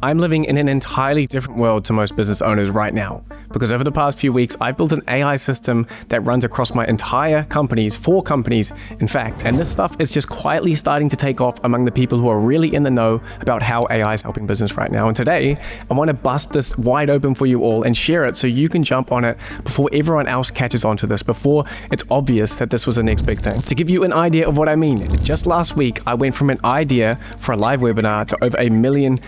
I'm living in an entirely different world to most business owners right now, because over the past few weeks, I've built an AI system that runs across my entire companies, 4 companies, in fact. And this stuff is just quietly starting to take off among the people who are really in the know about how AI is helping business right now. And today, I want to bust this wide open for you all and share it so you can jump on it before everyone else catches on to this, before it's obvious that this was the next big thing. To give you an idea of what I mean, just last week, I went from an idea for a live webinar to over $1 million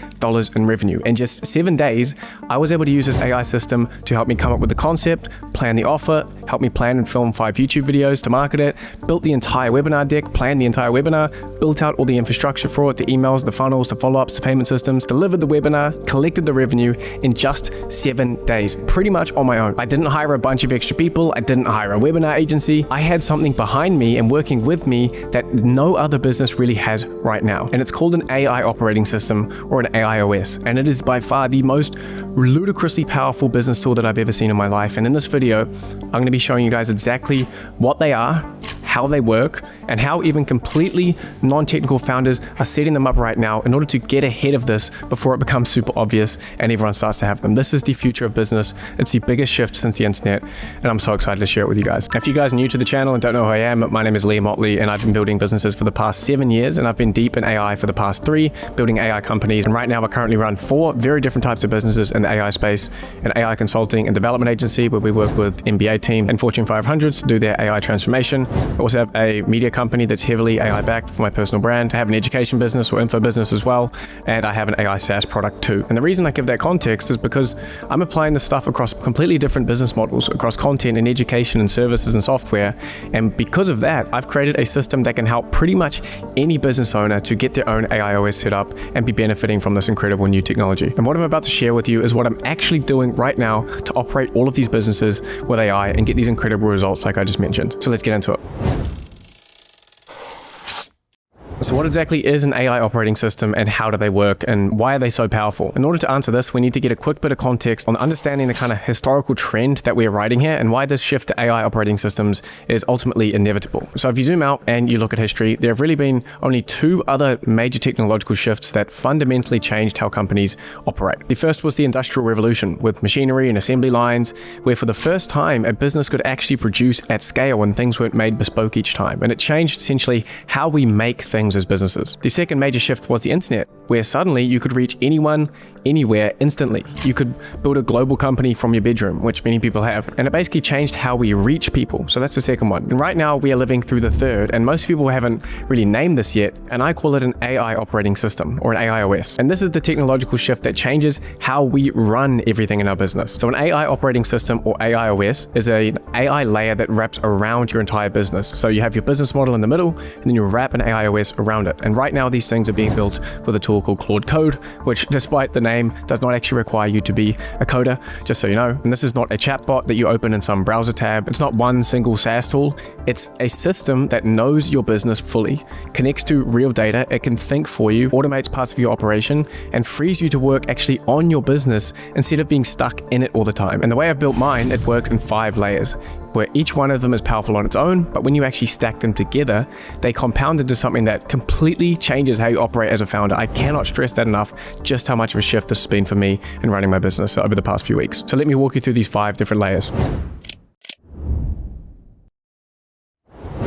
in revenue. In just 7 days, I was able to use this AI system to help me come up with the concept, plan the offer, help me plan and film 5 YouTube videos to market it, built the entire webinar deck, planned the entire webinar, built out all the infrastructure for it, the emails, the funnels, the follow-ups, the payment systems, delivered the webinar, collected the revenue in just 7 days, pretty much on my own. I didn't hire a bunch of extra people. I didn't hire a webinar agency. I had something behind me and working with me that no other business really has right now. And it's called an AI operating system, or an AIOS. And it is by far the most ludicrously powerful business tool that I've ever seen in my life. And in this video, I'm going to be showing you guys exactly what they are, how they work, and how even completely non-technical founders are setting them up right now in order to get ahead of this before it becomes super obvious and everyone starts to have them. This is the future of business. It's the biggest shift since the internet, and I'm so excited to share it with you guys. If you guys are new to the channel and don't know who I am, my name is Liam Motley, and I've been building businesses for the past 7 years, and I've been deep in AI for the past 3, building AI companies. And right now, I currently run 4 very different types of businesses in the AI space: an AI consulting and development agency where we work with MBA teams and Fortune 500s to do their AI transformation. I also have a media company that's heavily AI backed for my personal brand. I have an education business or info business as well, and I have an AI SaaS product too. And the reason I give that context is because I'm applying this stuff across completely different business models, across content and education and services and software. And because of that, I've created a system that can help pretty much any business owner to get their own AIOS set up and be benefiting from this incredible new technology. And what I'm about to share with you is what I'm actually doing right now to operate all of these businesses with AI and get these incredible results like I just mentioned. So let's get into it. So what exactly is an AI operating system, and how do they work, and why are they so powerful? In order to answer this, we need to get a quick bit of context on understanding the kind of historical trend that we're riding here and why this shift to AI operating systems is ultimately inevitable. So if you zoom out and you look at history, there have really been only 2 other major technological shifts that fundamentally changed how companies operate. The first was the Industrial Revolution, with machinery and assembly lines, where for the first time a business could actually produce at scale and things weren't made bespoke each time. And it changed essentially how we make things as businesses. The second major shift was the internet, where suddenly you could reach anyone, anywhere, instantly. You could build a global company from your bedroom, which many people have, and it basically changed how we reach people. So that's the second one. And right now we are living through the third, and most people haven't really named this yet, and I call it an AI operating system, or an AIOS. And this is the technological shift that changes how we run everything in our business. So an AI operating system, or AIOS, is an AI layer that wraps around your entire business. So you have your business model in the middle, and then you wrap an AIOS around it. And right now these things are being built with a tool called Claude Code, which, despite the name, does not actually require you to be a coder, just so you know. And this is not a chatbot that you open in some browser tab. It's not one single SaaS tool. It's a system that knows your business fully, connects to real data, it can think for you, automates parts of your operation, and frees you to work actually on your business instead of being stuck in it all the time. And the way I've built mine, it works in 5 layers, where each one of them is powerful on its own, but when you actually stack them together, they compound into something that completely changes how you operate as a founder. I cannot stress that enough, just how much of a shift this has been for me in running my business over the past few weeks. So let me walk you through these 5 different layers.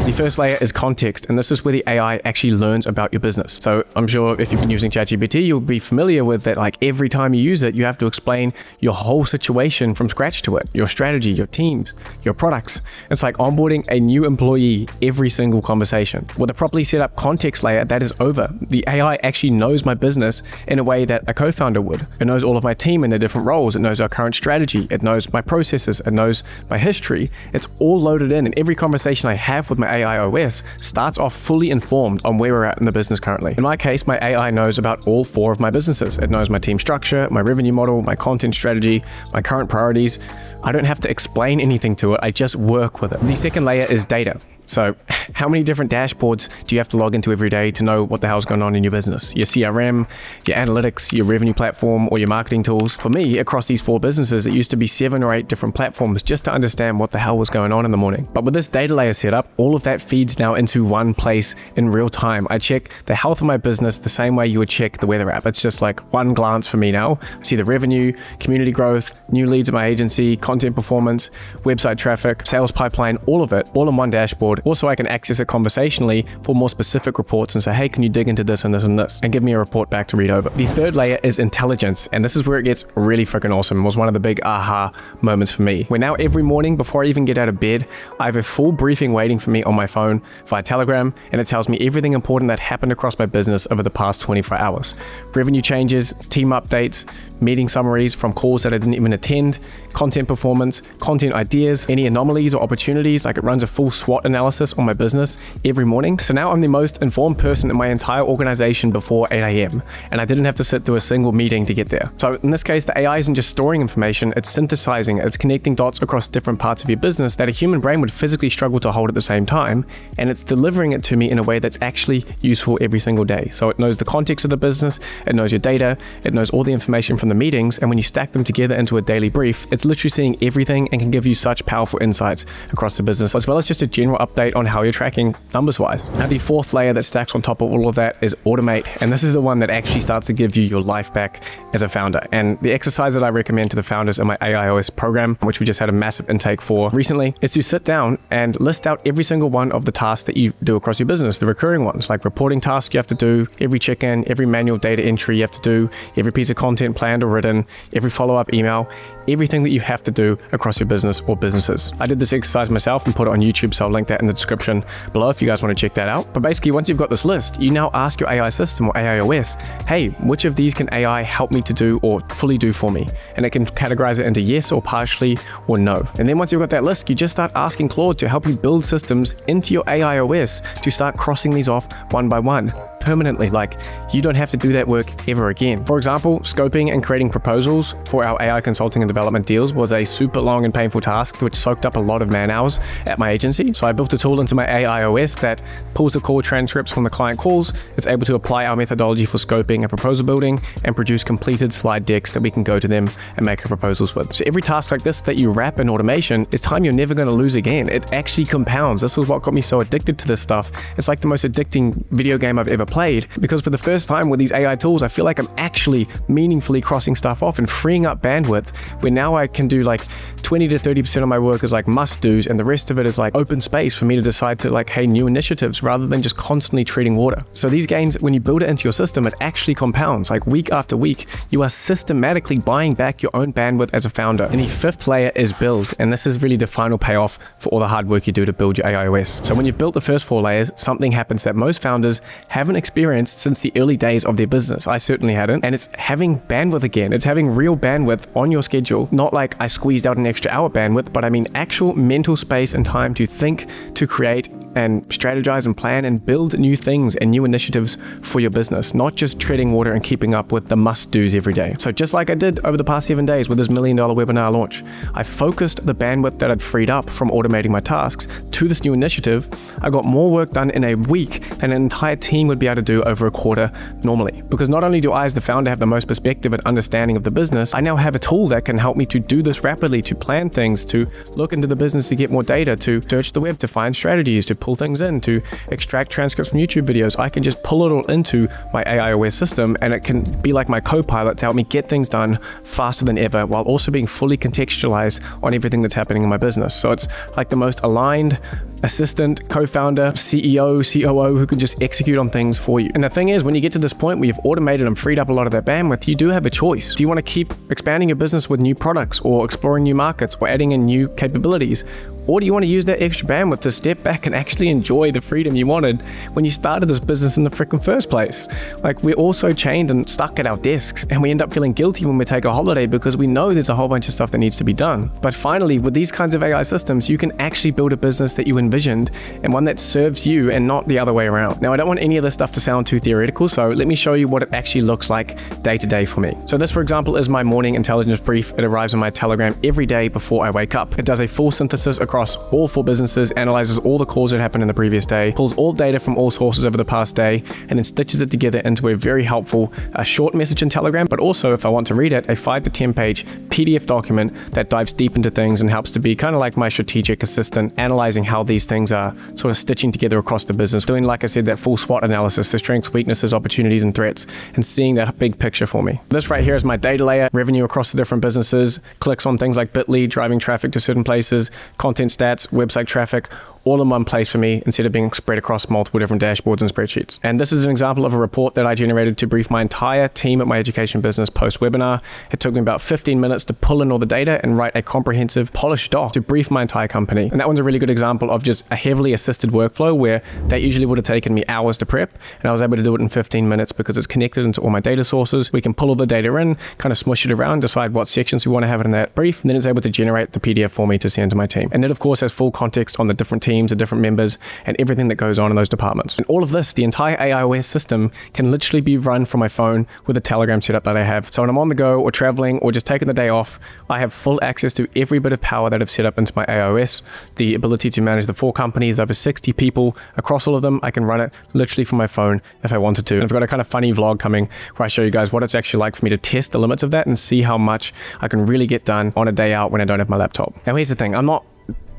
The first layer is context, and this is where the AI actually learns about your business. So I'm sure if you've been using ChatGPT, you'll be familiar with that. Like, every time you use it, you have to explain your whole situation from scratch to it, your strategy, your teams, your products. It's like onboarding a new employee every single conversation. With a properly set up context layer, that is over. The AI actually knows my business in a way that a co-founder would. It knows all of my team in their different roles. It knows our current strategy. It knows my processes. It knows my history. It's all loaded in, and every conversation I have with my AIOS starts off fully informed on where we're at in the business currently. In my case, my AI knows about all 4 of my businesses. It knows my team structure, my revenue model, my content strategy, my current priorities. I don't have to explain anything to it. I just work with it. The second layer is data. So how many different dashboards do you have to log into every day to know what the hell's going on in your business? Your CRM, your analytics, your revenue platform, or your marketing tools? For me, across these 4 businesses, it used to be 7 or 8 different platforms just to understand what the hell was going on in the morning. But with this data layer set up, all of that feeds now into one place in real time. I check the health of my business the same way you would check the weather app. It's just like one glance for me now. I see the revenue, community growth, new leads at my agency, content performance, website traffic, sales pipeline, all of it, all in one dashboard. Also, I can access it conversationally for more specific reports and say, hey, can you dig into this and this and this? And give me a report back to read over. The third layer is intelligence. And this is where it gets really freaking awesome. It was one of the big aha moments for me. Where now every morning before I even get out of bed, I have a full briefing waiting for me on my phone via Telegram. And it tells me everything important that happened across my business over the past 24 hours. Revenue changes, team updates, meeting summaries from calls that I didn't even attend, content performance, content ideas, any anomalies or opportunities. Like, it runs a full SWOT analysis on my business every morning. So now I'm the most informed person in my entire organization before 8 a.m. And I didn't have to sit through a single meeting to get there. So in this case, the AI isn't just storing information, it's synthesizing, it's connecting dots across different parts of your business that a human brain would physically struggle to hold at the same time. And it's delivering it to me in a way that's actually useful every single day. So it knows the context of the business, it knows your data, it knows all the information from the meetings, and when you stack them together into a daily brief, it's literally seeing everything and can give you such powerful insights across the business, as well as just a general update on how you're tracking numbers-wise. Now, the fourth layer that stacks on top of all of that is automate, and this is the one that actually starts to give you your life back as a founder. And the exercise that I recommend to the founders in my AIOS program, which we just had a massive intake for recently, is to sit down and list out every single one of the tasks that you do across your business, the recurring ones, like reporting tasks you have to do, every check-in, every manual data entry you have to do, every piece of content planned or written, every follow-up email, everything that you have to do across your business or businesses. I did this exercise myself and put it on YouTube, so I'll link that in the description below if you guys want to check that out. But basically, once you've got this list, you now ask your AI system or AIOS, hey, which of these can AI help me to do or fully do for me? And it can categorize it into yes or partially or no. And then once you've got that list, you just start asking Claude to help you build systems into your AIOS to start crossing these off one by one. Permanently. Like, you don't have to do that work ever again. For example, scoping and creating proposals for our AI consulting and development deals was a super long and painful task, which soaked up a lot of man hours at my agency. So I built a tool into my AIOS that pulls the call transcripts from the client calls. It's able to apply our methodology for scoping and proposal building and produce completed slide decks that we can go to them and make our proposals with. So every task like this that you wrap in automation is time you're never going to lose again. It actually compounds. This was what got me so addicted to this stuff. It's like the most addicting video game I've ever played, because for the first time with these AI tools, I feel like I'm actually meaningfully crossing stuff off and freeing up bandwidth, where now I can do like 20 to 30% of my work is like must do's, and the rest of it is like open space for me to decide to like, hey, new initiatives, rather than just constantly treading water. So these gains, when you build it into your system, it actually compounds. Like, week after week, you are systematically buying back your own bandwidth as a founder. And the fifth layer is build. And this is really the final payoff for all the hard work you do to build your AIOS. So when you've built the first 4 layers, something happens that most founders haven't experienced since the early days of their business. I certainly hadn't. And it's having bandwidth again. It's having real bandwidth on your schedule. Not like I squeezed out an extra hour bandwidth, but I mean actual mental space and time to think, to create, and strategize and plan and build new things and new initiatives for your business, not just treading water and keeping up with the must-dos every day. So just like I did over the past 7 days with this $1 million webinar launch, I focused the bandwidth that I'd freed up from automating my tasks to this new initiative. I got more work done in a week than an entire team would be able to do over a quarter normally. Because not only do I as the founder have the most perspective and understanding of the business, I now have a tool that can help me to do this rapidly, to plan things, to look into the business to get more data, to search the web to find strategies, to pull things in, to extract transcripts from YouTube videos. I can just pull it all into my AIOS system, and it can be like my co-pilot to help me get things done faster than ever, while also being fully contextualized on everything that's happening in my business. So it's like the most aligned assistant, co-founder, CEO, COO who can just execute on things for you. And the thing is, when you get to this point where you've automated and freed up a lot of that bandwidth, you do have a choice. Do you want to keep expanding your business with new products or exploring new markets or adding in new capabilities? Or do you want to use that extra bandwidth to step back and actually enjoy the freedom you wanted when you started this business in the freaking first place? Like, we're all so chained and stuck at our desks, and we end up feeling guilty when we take a holiday because we know there's a whole bunch of stuff that needs to be done. But finally, with these kinds of AI systems, you can actually build a business that you envisioned and one that serves you and not the other way around. Now, I don't want any of this stuff to sound too theoretical, so let me show you what it actually looks like day to day for me. So this, for example, is my morning intelligence brief. It arrives on my Telegram every day before I wake up. It does a full synthesis across across all 4 businesses, analyzes all the calls that happened in the previous day, pulls all data from all sources over the past day, and then stitches it together into a very helpful short message in Telegram, but also, if I want to read it, a 5 to 10 page PDF document that dives deep into things and helps to be kind of like my strategic assistant, analyzing how these things are sort of stitching together across the business, doing, like I said, that full SWOT analysis, the strengths, weaknesses, opportunities, and threats, and seeing that big picture for me. This right here is my data layer, revenue across the different businesses, clicks on things like Bitly, driving traffic to certain places, content stats, website traffic, all in one place for me instead of being spread across multiple different dashboards and spreadsheets. And this is an example of a report that I generated to brief my entire team at my education business post-webinar. It took me about 15 minutes to pull in all the data and write a comprehensive, polished doc to brief my entire company. And that one's a really good example of just a heavily assisted workflow where that usually would have taken me hours to prep, and I was able to do it in 15 minutes because it's connected into all my data sources. We can pull all the data in, kind of smush it around, decide what sections we want to have it in that brief, and then it's able to generate the PDF for me to send to my team. And then, of course, has full context on the different teams, the different members, and everything that goes on in those departments. And all of this, the entire AIOS system, can literally be run from my phone with a Telegram setup that I have. So when I'm on the go or traveling or just taking the day off, I have full access to every bit of power that I've set up into my AIOS, the ability to manage the 4 companies, over 60 people across all of them. I can run it literally from my phone if I wanted to. And I've got a kind of funny vlog coming where I show you guys what it's actually like for me to test the limits of that and see how much I can really get done on a day out when I don't have my laptop. Now here's the thing, I'm not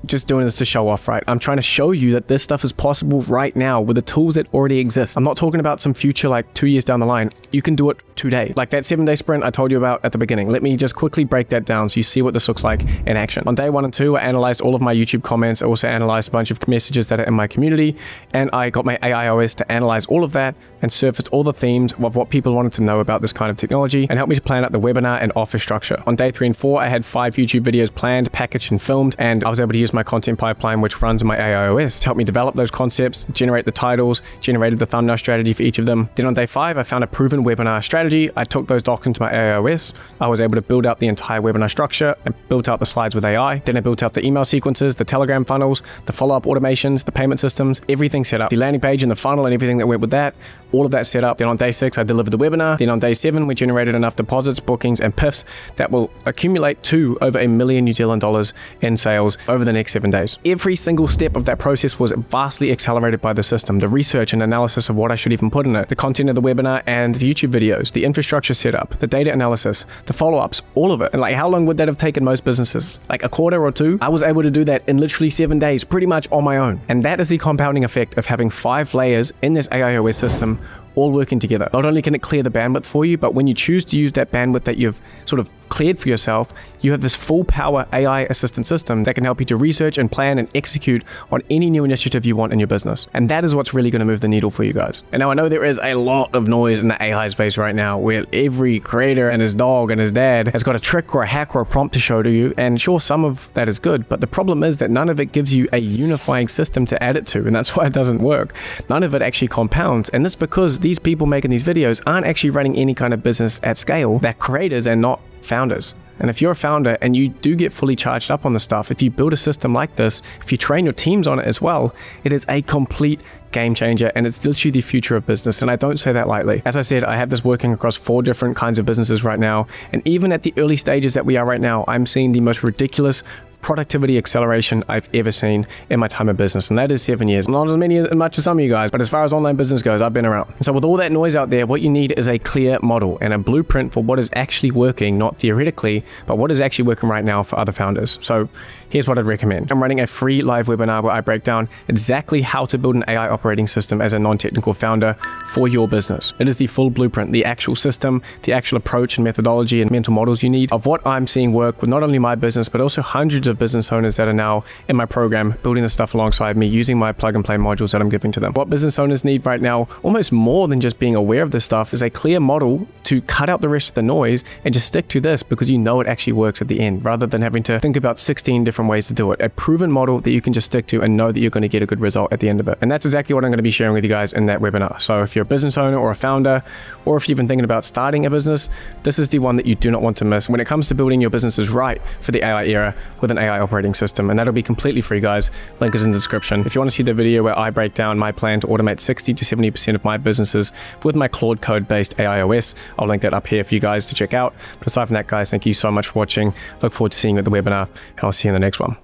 just doing this to show off, right? I'm trying to show you that this stuff is possible right now with the tools that already exist. I'm not talking about some future like 2 years down the line. You can do it today. Like that 7-day sprint I told you about at the beginning. Let me just quickly break that down so you see what this looks like in action. On day 1 and 2, I analyzed all of my YouTube comments. I also analyzed a bunch of messages that are in my community, and I got my AIOS to analyze all of that and surfaced all the themes of what people wanted to know about this kind of technology and helped me to plan out the webinar and offer structure. On day 3 and 4, I had 5 YouTube videos planned, packaged, and filmed, and I was able to use my content pipeline, which runs in my AIOS, to help me develop those concepts, generate the titles, generated the thumbnail strategy for each of them. Then on day 5, I found a proven webinar strategy. I took those docs into my AIOS. I was able to build out the entire webinar structure. I built out the slides with AI. Then I built out the email sequences, the Telegram funnels, the follow-up automations, the payment systems, everything set up. The landing page and the funnel and everything that went with that, all of that set up. Then on day 6, I delivered the webinar. Then on day 7, we generated enough deposits, bookings, and PIFs that will accumulate to over $1 million New Zealand dollars in sales over the next 7 days. Every single step of that process was vastly accelerated by the system. The research and analysis of what I should even put in it, the content of the webinar and the YouTube videos, the infrastructure setup, the data analysis, the follow-ups, all of it. And like, how long would that have taken most businesses? Like a quarter or 2? I was able to do that in literally 7 days, pretty much on my own. And that is the compounding effect of having 5 layers in this AIOS system all working together. Not only can it clear the bandwidth for you, but when you choose to use that bandwidth that you've sort of cleared for yourself, you have this full power AI assistant system that can help you to research and plan and execute on any new initiative you want in your business. And that is what's really going to move the needle for you guys. And now I know there is a lot of noise in the AI space right now where every creator and his dog and his dad has got a trick or a hack or a prompt to show to you. And sure, some of that is good, but the problem is that none of it gives you a unifying system to add it to. And that's why it doesn't work. None of it actually compounds. And that's because these people making these videos aren't actually running any kind of business at scale. They're creators and not founders. And if you're a founder and you do get fully charged up on the stuff, if you build a system like this, if you train your teams on it as well, it is a complete game changer, and it's literally the future of business. And I don't say that lightly. As I said, I have this working across 4 different kinds of businesses right now. And even at the early stages that we are right now, I'm seeing the most ridiculous productivity acceleration I've ever seen in my time in business, and that is 7 years. Not as much as some of you guys, but as far as online business goes, I've been around. So with all that noise out there, what you need is a clear model and a blueprint for what is actually working, not theoretically, but what is actually working right now for other founders. So here's what I'd recommend. I'm running a free live webinar where I break down exactly how to build an AI operating system as a non-technical founder for your business. It is the full blueprint, the actual system, the actual approach and methodology and mental models you need of what I'm seeing work with not only my business, but also hundreds of business owners that are now in my program building this stuff alongside me using my plug and play modules that I'm giving to them. What business owners need right now, almost more than just being aware of this stuff, is a clear model to cut out the rest of the noise and just stick to this because you know it actually works at the end, rather than having to think about 16 different ways to do it. A proven model that you can just stick to and know that you're going to get a good result at the end of it. And that's exactly what I'm going to be sharing with you guys in that webinar. So if you're a business owner or a founder, or if you're even thinking about starting a business, this is the one that you do not want to miss when it comes to building your businesses right for the AI era with an AI operating system. And that'll be completely free, guys. Link is in the description. If you want to see the video where I break down my plan to automate 60 to 70% of my businesses with my Claude code based AIOS, I'll link that up here for you guys to check out. But aside from that, guys, thank you so much for watching. Look forward to seeing you at the webinar, and I'll see you in the next one.